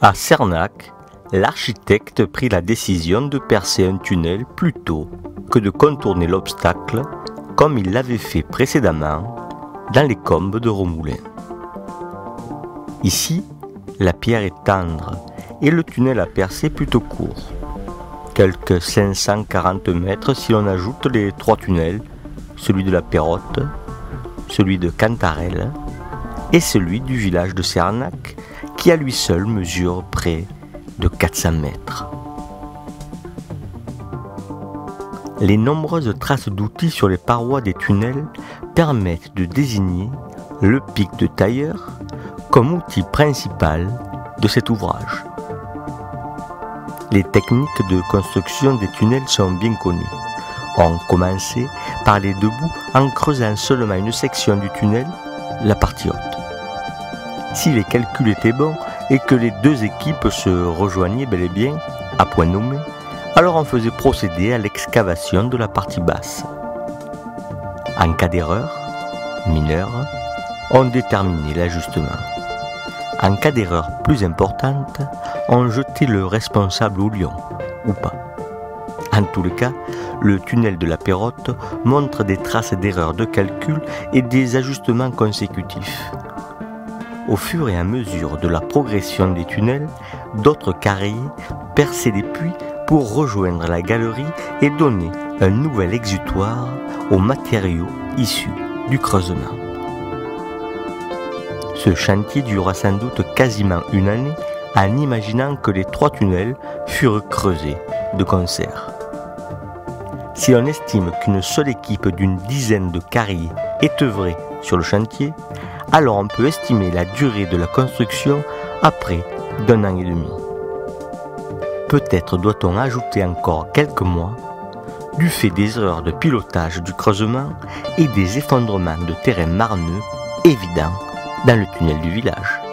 À Cernac, l'architecte prit la décision de percer un tunnel plutôt que de contourner l'obstacle comme il l'avait fait précédemment dans les combes de Romoulin. Ici, la pierre est tendre et le tunnel à percer plutôt court, quelques 540 mètres si l'on ajoute les 3 tunnels, celui de la Pérotte, celui de Cantarelle et celui du village de Cernac, qui à lui seul mesure près de 400 mètres. Les nombreuses traces d'outils sur les parois des tunnels permettent de désigner le pic de tailleur comme outil principal de cet ouvrage. Les techniques de construction des tunnels sont bien connues. On commençait par les debout en creusant seulement une section du tunnel, la partie haute. Si les calculs étaient bons et que les deux équipes se rejoignaient bel et bien à point nommé, alors on faisait procéder à l'excavation de la partie basse. En cas d'erreur mineure, on déterminait l'ajustement. En cas d'erreur plus importante, on jetait le responsable au lion, ou pas. En tous les cas, le tunnel de la Pérotte montre des traces d'erreurs de calcul et des ajustements consécutifs. Au fur et à mesure de la progression des tunnels, d'autres carriers perçaient les puits pour rejoindre la galerie et donner un nouvel exutoire aux matériaux issus du creusement. Ce chantier dura sans doute quasiment une année en imaginant que les 3 tunnels furent creusés de concert. Si on estime qu'une seule équipe d'une dizaine de carriers est œuvrée sur le chantier, alors on peut estimer la durée de la construction à près d'1 an et demi. Peut-être doit-on ajouter encore quelques mois du fait des erreurs de pilotage du creusement et des effondrements de terrain marneux évidents dans le tunnel du village.